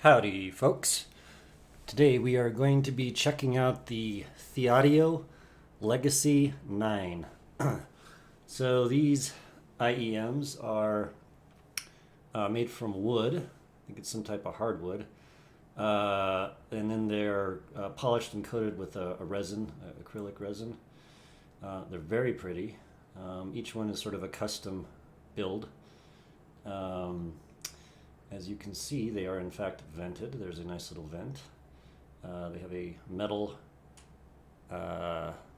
Howdy, folks. Today we are going to be checking out the Thieaudio Legacy 9. So these IEMs are made from wood. I think it's some type of hardwood. And then they're polished and coated with a resin, acrylic resin. They're very pretty. Each one is sort of a custom build. As you can see, they are in fact vented. There's a nice little vent. They have a metal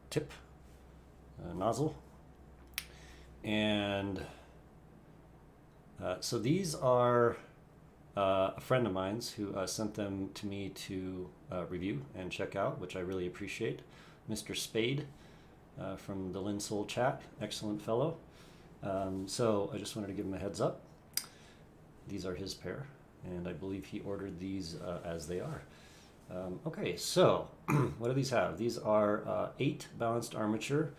tip nozzle. And so these are a friend of mine's who sent them to me to review and check out, which I really appreciate. Mr. SPADE from the Linsoul chat, excellent fellow. So I just wanted to give him a heads up. These are his pair, and I believe he ordered these as they are. Okay, so what do these have? These are 8 balanced armature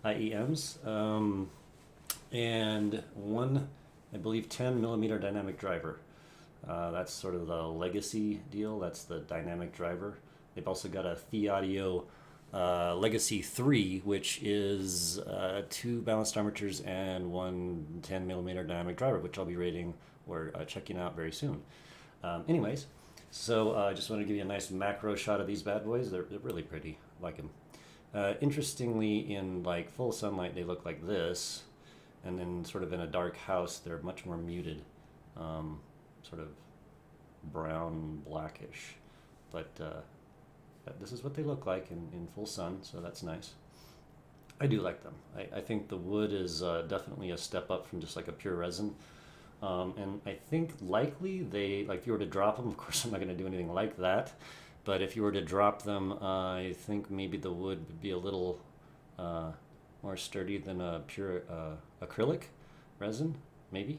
IEMs and one, I believe, 10 millimeter dynamic driver. That's sort of the legacy deal. That's the dynamic driver. They've also got a Thieaudio Legacy 3, which is 2 balanced armatures and one 10 millimeter dynamic driver, which I'll be rating or checking out very soon. Anyways, so I just want to give you a nice macro shot of these bad boys. They're really pretty. I like them. Interestingly, in like full sunlight, they look like this, and then sort of in a dark house, they're much more muted, sort of brown blackish. But this is what they look like in full sun, so that's nice. I do like them. I think the wood is definitely a step up from just like a pure resin. And I think likely they, like if you were to drop them, of course I'm not going to do anything like that, but if you were to drop them, I think maybe the wood would be a little more sturdy than a pure acrylic resin, maybe.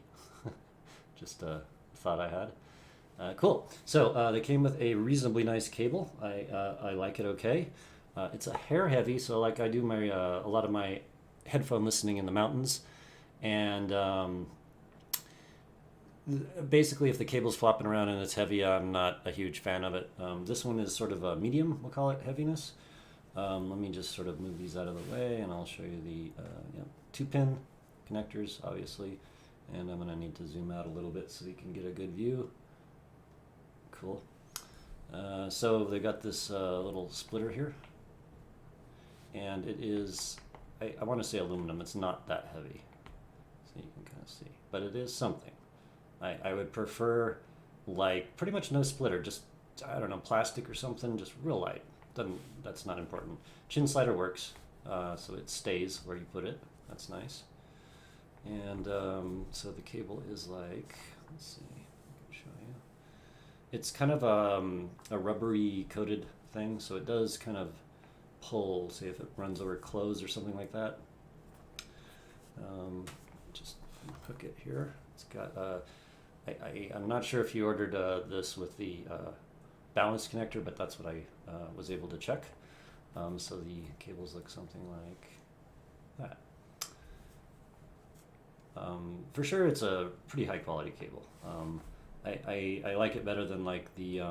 Just a thought I had. Cool. So they came with a reasonably nice cable. I like it okay. It's a hair heavy, so like I do my a lot of my headphone listening in the mountains, and basically if the cable's flopping around and it's heavy, I'm not a huge fan of it. This one is sort of a medium, we'll call it, heaviness. Let me just sort of move these out of the way, and I'll show you the 2-pin connectors, obviously, and I'm going to need to zoom out a little bit so you can get a good view. Cool. So they got this little splitter here, and it is, I want to say aluminum. It's not that heavy, so you can kind of see, but it is something. I would prefer like pretty much no splitter, just, I don't know, plastic or something, just real light. That's not important. Chin slider works, so it stays where you put it. That's nice. And so the cable is like, let's see, I can show you. It's kind of a rubbery coated thing, so it does kind of pull, say if it runs over clothes or something like that. Just hook it here. It's got, I'm not sure if you ordered this with the balanced connector, but that's what I was able to check. So the cables look something like that. For sure, it's a pretty high quality cable. I like it better than like the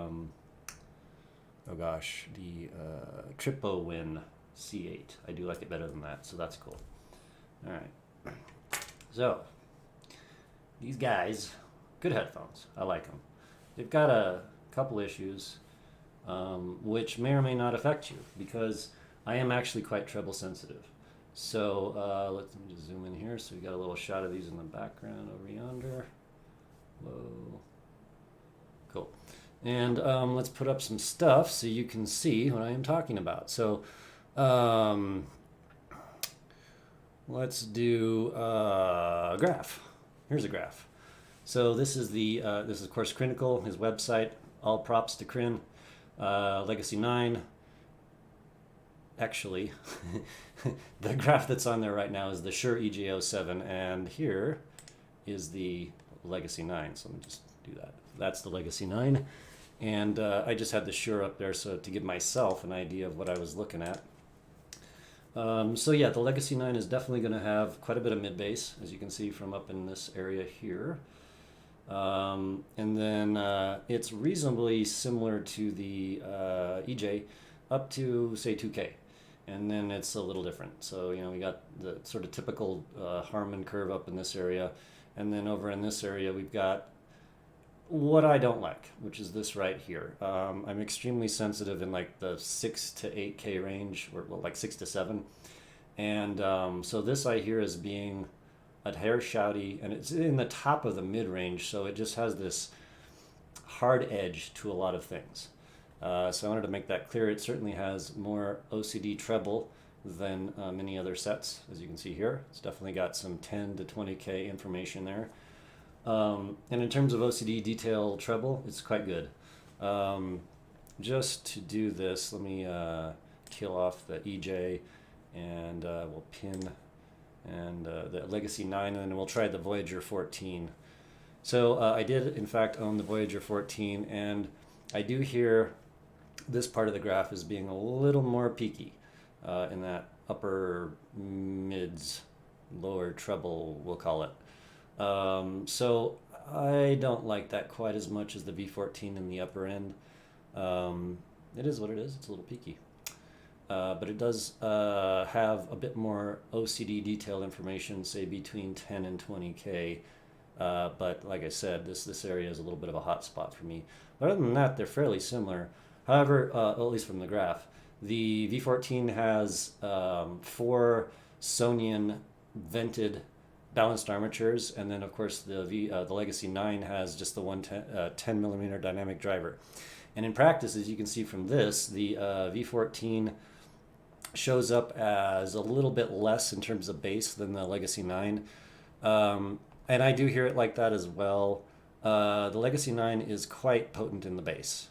the TripOwin C8. I do like it better than that, so that's cool. All right, so these guys, good headphones. I like them. They've got a couple issues, which may or may not affect you, because I am actually quite treble sensitive. So let me just zoom in here. So we got a little shot of these in the background over yonder. Whoa. Cool. And let's put up some stuff so you can see what I am talking about. So let's do a graph. Here's a graph. So this is this is of course Critical, his website. All props to Crin. Legacy 9. Actually, the graph that's on there right now is the Shure EJ07, and here is the Legacy 9. So let me just do that. That's the Legacy 9, and I just had the Shure up there so to give myself an idea of what I was looking at. So yeah, the Legacy 9 is definitely going to have quite a bit of mid bass, as you can see from up in this area here. And then it's reasonably similar to the EJ up to, say, 2K. And then it's a little different. So, we got the sort of typical Harman curve up in this area. And then over in this area, we've got what I don't like, which is this right here. I'm extremely sensitive in like the 6 to 8K range, or like 6 to 7. And so this I hear as being a hair shouty, and it's in the top of the mid-range, so it just has this hard edge to a lot of things. So I wanted to make that clear. It certainly has more OCD treble than many other sets, as you can see here. It's definitely got some 10 to 20K information there. And in terms of OCD detail treble, it's quite good. Just to do this, let me kill off the EJ, and we'll pin and the Legacy 9, and then we'll try the Voyager 14. So I did, in fact, own the Voyager 14, and I do hear this part of the graph as being a little more peaky in that upper mids, lower treble, we'll call it. So I don't like that quite as much as the V14 in the upper end. It is what it is. It's a little peaky. But it does have a bit more OCD detail information, say between 10 and 20K. But like I said, this area is a little bit of a hot spot for me. But other than that, they're fairly similar. However, at least from the graph, the V14 has 4 Sonian vented balanced armatures, and then of course the Legacy 9 has just the 10 millimeter dynamic driver. And in practice, as you can see from this, the V14 shows up as a little bit less in terms of bass than the Legacy 9. And I do hear it like that as well. The Legacy 9 is quite potent in the bass.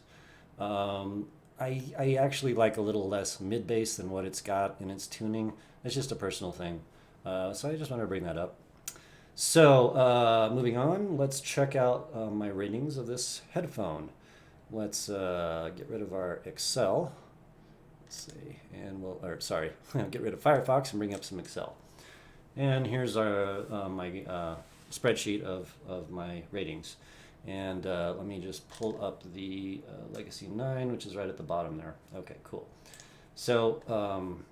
I actually like a little less mid bass than what it's got in its tuning. It's just a personal thing. So I just want to bring that up. So moving on, let's check out my ratings of this headphone. Let's get rid of our Excel. Let's see, and get rid of Firefox and bring up some Excel. And here's our my spreadsheet of my ratings. And let me just pull up the Legacy 9, which is right at the bottom there. Okay, cool. So,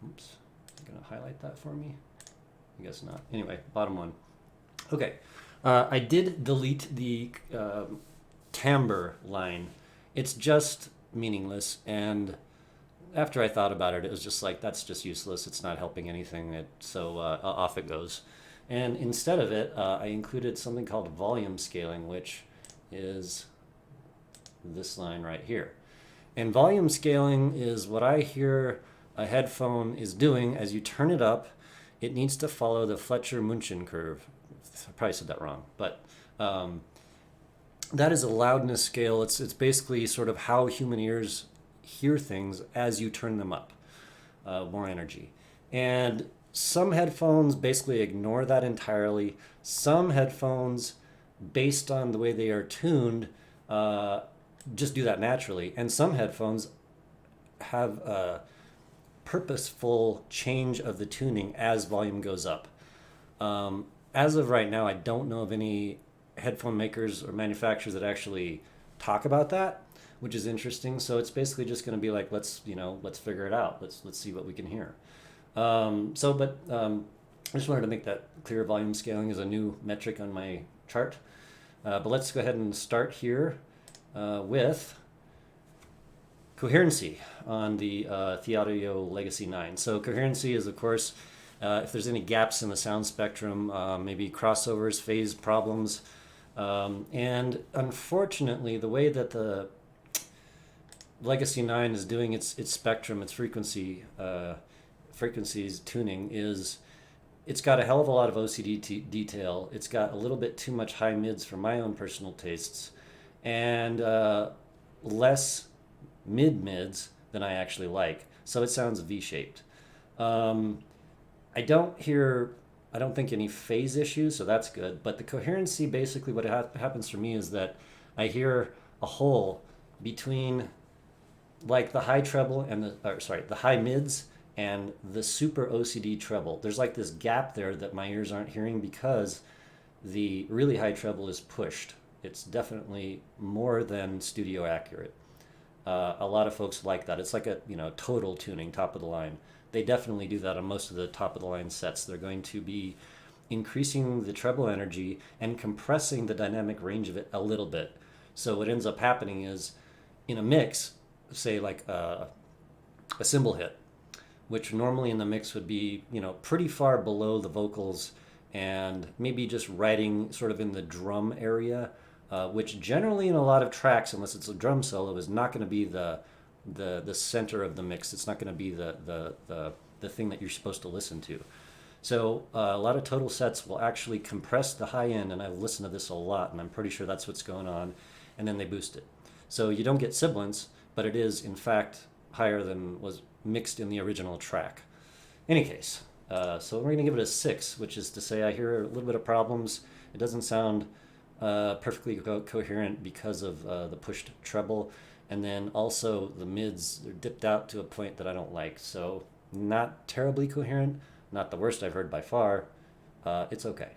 oops, going to highlight that for me? I guess not. Anyway, bottom one. Okay, I did delete the timbre line. It's just meaningless, and after I thought about it, it was just like, that's just useless. It's not helping anything, so off it goes. And instead of it, I included something called volume scaling, which is this line right here. And volume scaling is what I hear a headphone is doing. As you turn it up, it needs to follow the Fletcher-Munchen curve. I probably said that wrong, but that is a loudness scale. It's basically sort of how human ears hear things as you turn them up, more energy. And some headphones basically ignore that entirely. Some headphones, based on the way they are tuned, just do that naturally. And some headphones have a purposeful change of the tuning as volume goes up. As of right now, I don't know of any headphone makers or manufacturers that actually talk about that, which is interesting. So it's basically just going to be like, let's figure it out. Let's see what we can hear. I just wanted to make that clear. Volume scaling is a new metric on my chart. But let's go ahead and start here with coherency on the Thieaudio Legacy 9. So coherency is, of course, if there's any gaps in the sound spectrum, maybe crossovers, phase problems. And unfortunately, the way that the Legacy 9 is doing its spectrum, its frequencies tuning is, it's got a hell of a lot of OCD detail. It's got a little bit too much high mids for my own personal tastes, and less mid-mids than I actually like. So it sounds V-shaped. I don't think any phase issues, so that's good. But the coherency, basically what happens for me is that I hear a hole between like the high treble and the high mids and the super OCD treble. There's like this gap there that my ears aren't hearing because the really high treble is pushed It's definitely more than studio accurate. A lot of folks like that. It's like a total tuning, top of the line. They definitely do that on most of the top of the line sets. They're going to be increasing the treble energy and compressing the dynamic range of it a little bit. So what ends up happening is in a mix, say like a cymbal hit, which normally in the mix would be pretty far below the vocals and maybe just writing sort of in the drum area, which generally in a lot of tracks, unless it's a drum solo, is not going to be the center of the mix. It's not going to be the thing that you're supposed to listen to. So a lot of total sets will actually compress the high end, and I've listened to this a lot, and I'm pretty sure that's what's going on, and then they boost it. So you don't get sibilance, but it is in fact higher than was mixed in the original track. Any case, so we're going to give it a 6, which is to say I hear a little bit of problems. It doesn't sound perfectly coherent because of the pushed treble, and then also the mids are dipped out to a point that I don't like. So not terribly coherent, not the worst I've heard by far. It's okay.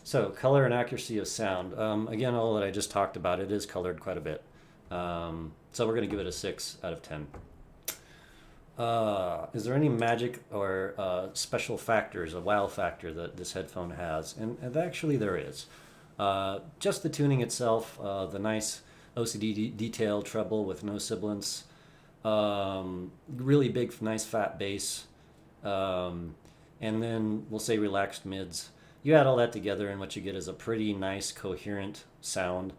So color and accuracy of sound. Again, all that I just talked about, it is colored quite a bit. So we're going to give it a 6 out of 10. Is there any magic or special factors, a wow factor that this headphone has? And actually there is. Just the tuning itself, the nice OCD detail treble with no sibilance, really big, nice fat bass, and then we'll say relaxed mids. You add all that together and what you get is a pretty nice coherent sound.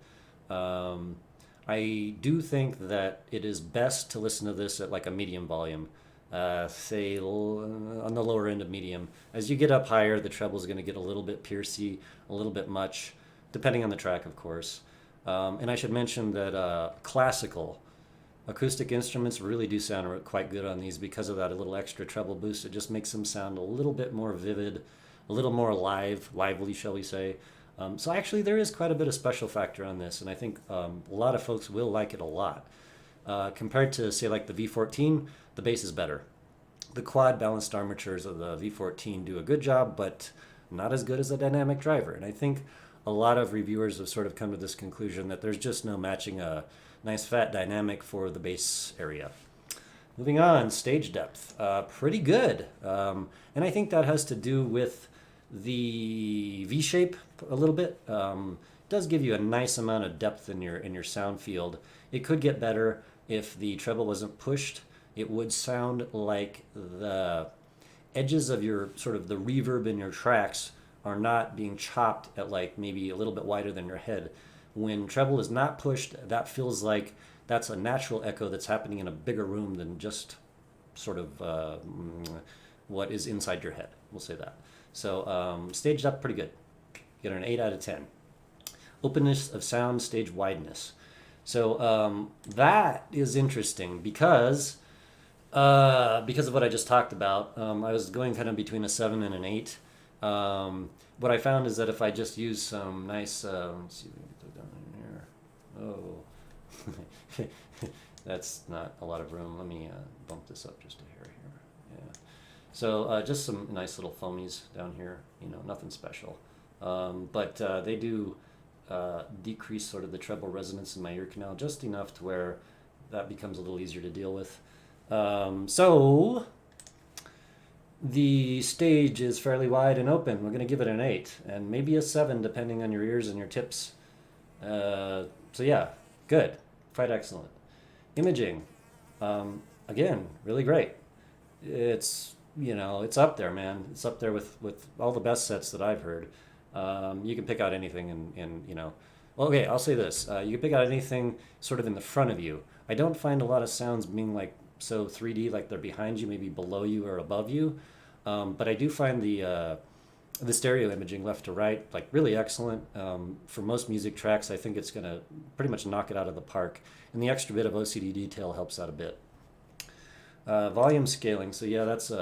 I do think that it is best to listen to this at like a medium volume, say on the lower end of medium. As you get up higher, the treble is going to get a little bit piercy, a little bit much, depending on the track, of course. And I should mention that classical acoustic instruments really do sound quite good on these because of that little extra treble boost. It just makes them sound a little bit more vivid, a little more lively, shall we say. So actually there is quite a bit of special factor on this, and I think a lot of folks will like it a lot. Compared to, say, like the V14, the bass is better. The quad balanced armatures of the V14 do a good job, but not as good as the dynamic driver. And I think a lot of reviewers have sort of come to this conclusion that there's just no matching a nice fat dynamic for the bass area. Moving on, stage depth. Pretty good. And I think that has to do with the V-shape a little bit. Does give you a nice amount of depth in your sound field. It could get better if the treble wasn't pushed. It would sound like the edges of your sort of the reverb in your tracks are not being chopped at like maybe a little bit wider than your head. When treble is not pushed, that feels like that's a natural echo that's happening in a bigger room than just sort of what is inside your head. We'll say that. So staged up pretty good. You get an 8 out of 10. Openness of sound, stage wideness. So that is interesting because of what I just talked about. I was going kind of between a 7 and an 8. What I found is that if I just use some nice, let's see if we can get down in here. Oh, that's not a lot of room. Let me bump this up just a hair here. Yeah. So just some nice little foamies down here. Nothing special. But they do decrease sort of the treble resonance in my ear canal just enough to where that becomes a little easier to deal with. So the stage is fairly wide and open. We're going to give it an 8 and maybe a 7 depending on your ears and your tips. So yeah, good. Quite excellent. Imaging, again, really great. It's it's up there, man. It's up there with all the best sets that I've heard. You can pick out anything well, okay, I'll say this. You can pick out anything sort of in the front of you. I don't find a lot of sounds being like so 3D, like they're behind you, maybe below you or above you. But I do find the stereo imaging left to right like really excellent. For most music tracks, I think it's going to pretty much knock it out of the park. And the extra bit of OCD detail helps out a bit. Volume scaling. So yeah, that's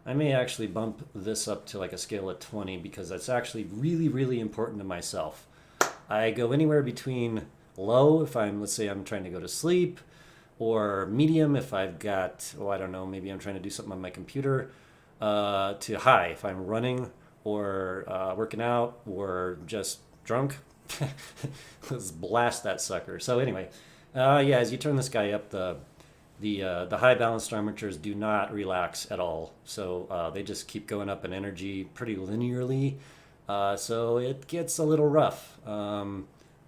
I may actually bump this up to like a scale of 20 because that's actually really, really important to myself. I go anywhere between low if let's say I'm trying to go to sleep, or medium if I've got, I don't know, maybe I'm trying to do something on my computer, to high if I'm running or working out or just drunk. Let's blast that sucker. So anyway, yeah, as you turn this guy up, the high balanced armatures do not relax at all. So they just keep going up in energy pretty linearly. So it gets a little rough.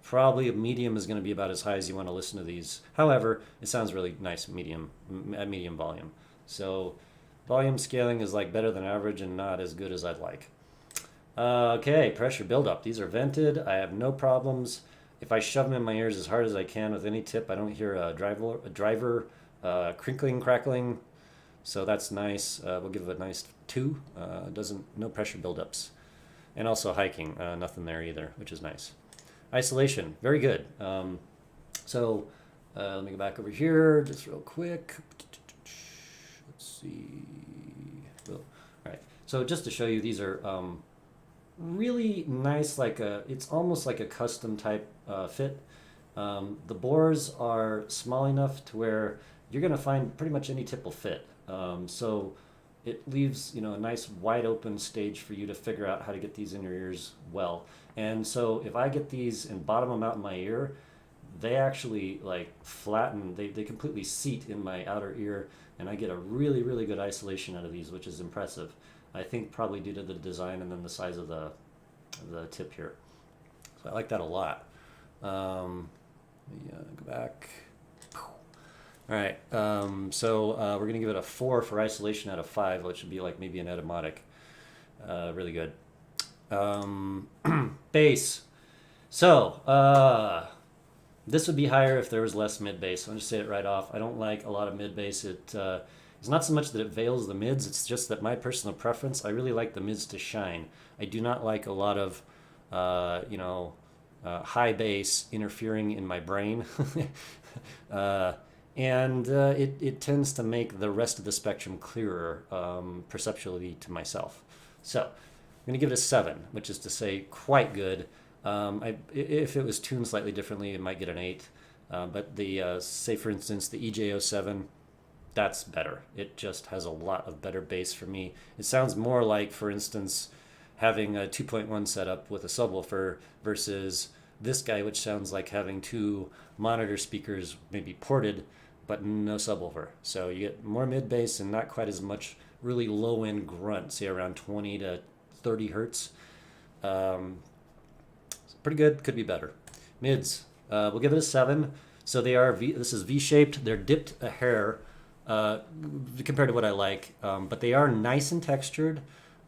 Probably a medium is going to be about as high as you want to listen to these. However, it sounds really nice at medium volume. So volume scaling is like better than average and not as good as I'd like. Okay, pressure buildup. These are vented. I have no problems. If I shove them in my ears as hard as I can with any tip, I don't hear a driver crinkling, crackling. So that's nice. We'll give it a nice 2. No pressure buildups. And also hiking, nothing there either, which is nice. Isolation, very good. So let me go back over here just real quick. Let's see. All right. So just to show you, these are really nice. It's almost like a custom type fit. The bores are small enough to where you're going to find pretty much any tip will fit. So it leaves a nice wide open stage for you to figure out how to get these in your ears well. And so if I get these and bottom them out in my ear, they actually like flatten, they completely seat in my outer ear, and I get a really, really good isolation out of these, which is impressive. I think probably due to the design and then the size of the tip here. So I like that a lot. Let me go back. All right, so we're going to give it a 4 for isolation out of 5, which would be like maybe an etymodic. Really good. Bass. So this would be higher if there was less mid bass. I'll just say it right off. I don't like a lot of mid bass. It's not so much that it veils the mids. It's just that my personal preference, I really like the mids to shine. I do not like a lot of high bass interfering in my brain. And it tends to make the rest of the spectrum clearer perceptually to myself. So I'm going to give it a 7, which is to say quite good. If it was tuned slightly differently, it might get an 8. But say for instance, the EJ07, that's better. It just has a lot of better bass for me. It sounds more like, for instance, having a 2.1 setup with a subwoofer versus this guy, which sounds like having 2 monitor speakers maybe ported, but no subwoofer. So you get more mid bass and not quite as much really low end grunt, say around 20 to 30 hertz. Pretty good, could be better. Mids, we'll give it a 7. So they are this is V-shaped. They're dipped a hair compared to what I like, but they are nice and textured.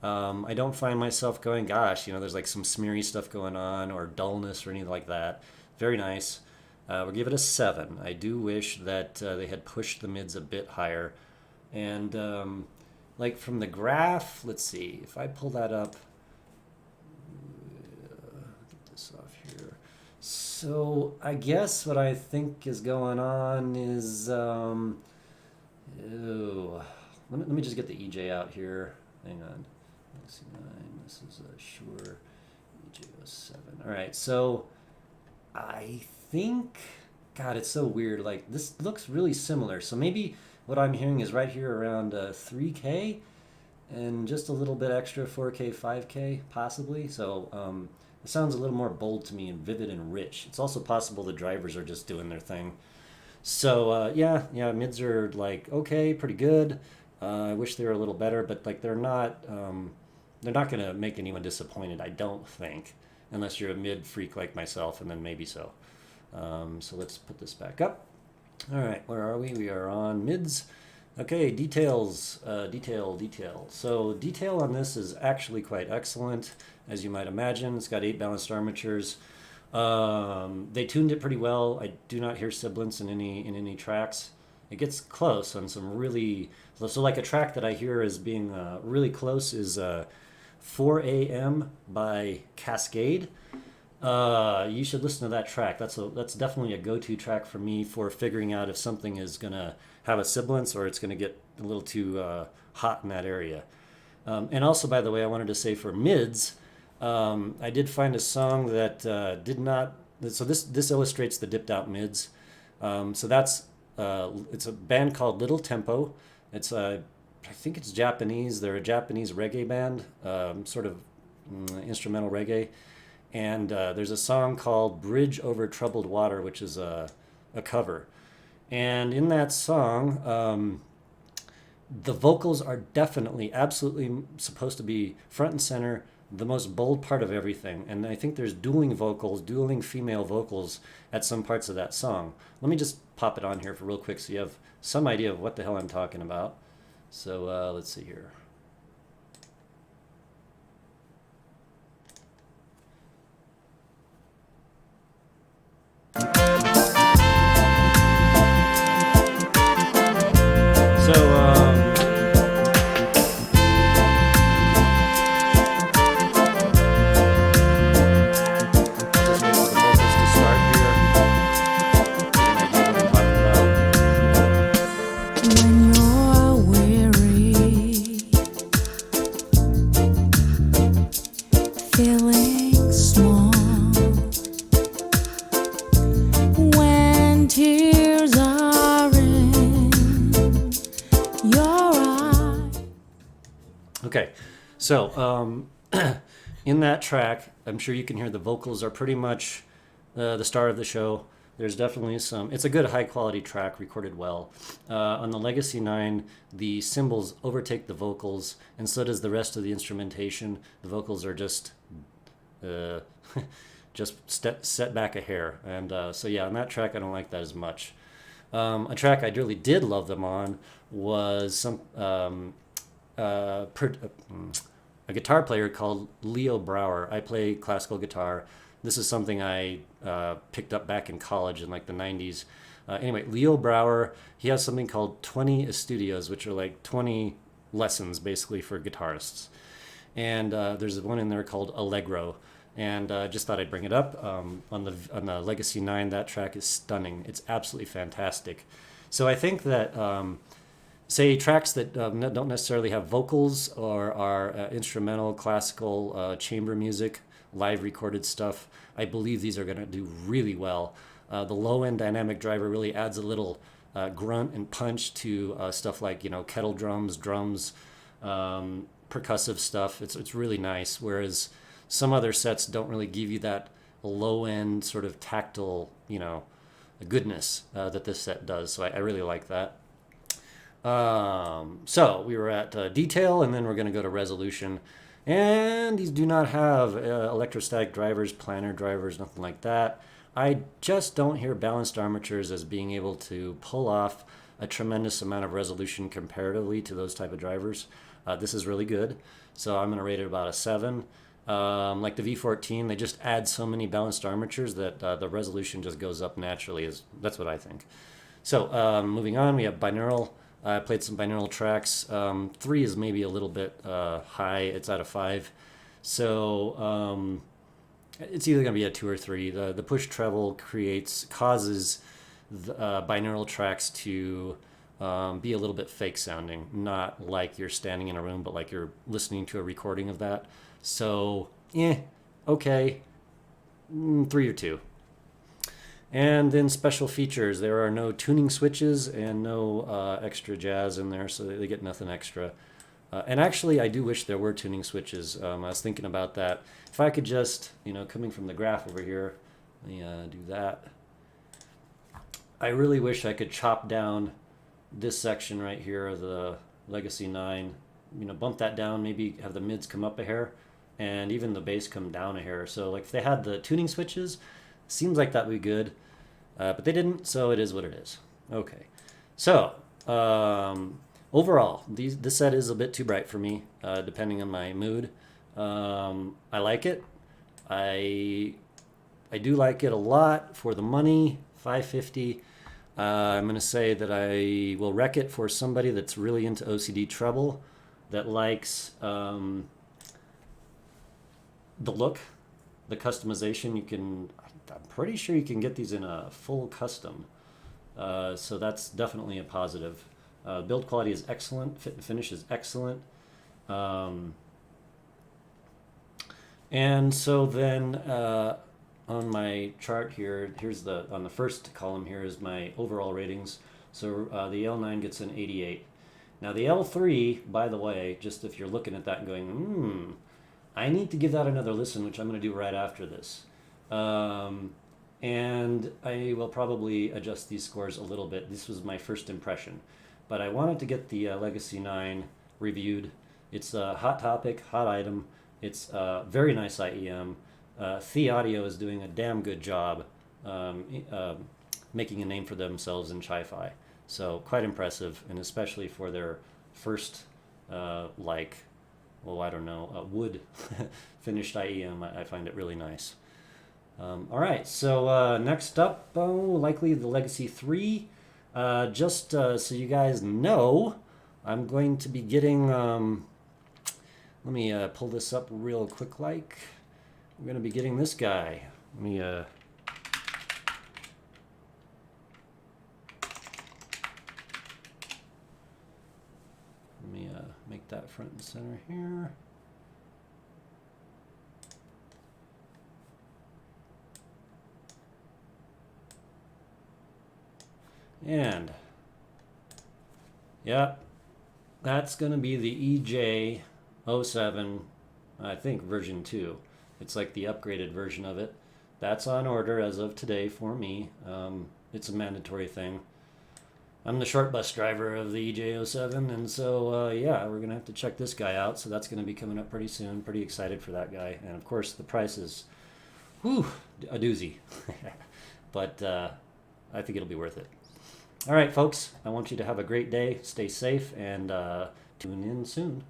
I don't find myself going, gosh, there's like some smeary stuff going on or dullness or anything like that. Very nice. We'll give it a 7. I do wish that they had pushed the mids a bit higher. And like from the graph, let's see, if I pull that up, get this off here. So I guess what I think is going on is, let me just get the EJ out here. Hang on. Let's see, 9, this is a Shure EJ07. All right, so I think, God, it's so weird. Like, this looks really similar. So maybe what I'm hearing is right here around 3K and just a little bit extra 4K, 5K, possibly. So it sounds a little more bold to me and vivid and rich. It's also possible the drivers are just doing their thing. So yeah, mids are like, okay, pretty good. I wish they were a little better, but like they're not going to make anyone disappointed, I don't think, unless you're a mid freak like myself, and then maybe so. So let's put this back up. All right, where are we? We are on mids. Okay, details, detail. So detail on this is actually quite excellent, as you might imagine. It's got 8 balanced armatures. They tuned it pretty well. I do not hear sibilance in any tracks. It gets close on some really, so like a track that I hear as being really close is 4 a.m. by Kaskade. You should listen to that track. That's definitely a go-to track for me for figuring out if something is gonna have a sibilance or it's gonna get a little too hot in that area. And also, by the way, I wanted to say for mids, I did find a song that did not. So this illustrates the dipped out mids. So that's it's a band called Little Tempo. It's I think it's Japanese. They're a Japanese reggae band, sort of instrumental reggae. And there's a song called Bridge Over Troubled Water, which is a cover. And in that song, the vocals are definitely, absolutely supposed to be front and center, the most bold part of everything. And I think there's dueling vocals, dueling female vocals at some parts of that song. Let me just pop it on here for real quick so you have some idea of what the hell I'm talking about. So let's see here. Okay, so in that track, I'm sure you can hear the vocals are pretty much the star of the show. There's definitely some, it's a good high quality track, recorded well. On the Legacy 9, the cymbals overtake the vocals, and so does the rest of the instrumentation. The vocals are just set back a hair. And so yeah, on that track, I don't like that as much. A track I really did love them on was some a guitar player called Leo Brower. I play classical guitar. This is something I picked up back in college in like the 90s. Anyway, Leo Brower, he has something called 20 Estudios, which are like 20 lessons basically for guitarists. And there's one in there called Allegro. And just thought I'd bring it up. On the Legacy 9, that track is stunning. It's absolutely fantastic. So I think that say tracks that don't necessarily have vocals or are instrumental, classical, chamber music, live recorded stuff, I believe these are going to do really well. The low-end dynamic driver really adds a little grunt and punch to stuff like, you know, kettle drums, percussive stuff. It's really nice, whereas some other sets don't really give you that low-end sort of tactile, you know, goodness that this set does. So I really like that. So we were at detail, and then we're going to go to resolution. And these do not have electrostatic drivers, planar drivers, nothing like that. I just don't hear Balanced Armatures as being able to pull off a tremendous amount of resolution comparatively to those type of drivers. This is really good, so I'm going to rate it about a 7. Like the V14, they just add so many Balanced Armatures that the resolution just goes up naturally. That's what I think. So moving on, we have binaural. I played some binaural tracks. 3 is maybe a little bit high. It's out of 5. So it's either going to be a 2 or 3. The push treble causes the, binaural tracks to be a little bit fake sounding. Not like you're standing in a room, but like you're listening to a recording of that. So, okay. 3 or 2. And then special features. There are no tuning switches and no extra jazz in there, so they get nothing extra. And actually, I do wish there were tuning switches. I was thinking about that. If I could just, you know, coming from the graph over here, let me do that. I really wish I could chop down this section right here of the Legacy 9, you know, bump that down, maybe have the mids come up a hair, and even the bass come down a hair. So like if they had the tuning switches, seems like that would be good, but they didn't, so it is what it is. Okay, so overall, this set is a bit too bright for me, depending on my mood. I like it. I do like it a lot for the money, $550. I'm going to say that I will wreck it for somebody that's really into OCD treble, that likes the look, the customization. I'm pretty sure you can get these in a full custom. So that's definitely a positive. Build quality is excellent. Fit and finish is excellent. And so then on my chart here, on the first column here is my overall ratings. So the L9 gets an 88. Now the L3, by the way, just if you're looking at that and going, I need to give that another listen, which I'm going to do right after this. And I will probably adjust these scores a little bit. This was my first impression. But I wanted to get the Legacy 9 reviewed. It's a hot topic, hot item. It's a very nice IEM. Thieaudio is doing a damn good job making a name for themselves in chi-fi. So quite impressive, and especially for their first, I don't know, wood finished IEM. I find it really nice. All right, so next up, likely the Legacy 3. Just so you guys know, I'm going to be getting, let me pull this up real quick like. I'm going to be getting this guy. Let me make that front and center here. And, yep, that's going to be the EJ07, I think version 2. It's like the upgraded version of it. That's on order as of today for me. It's a mandatory thing. I'm the short bus driver of the EJ07, and so, yeah, we're going to have to check this guy out. So that's going to be coming up pretty soon. Pretty excited for that guy. And, of course, the price is, whew, a doozy. But I think it'll be worth it. All right, folks, I want you to have a great day. Stay safe, and tune in soon.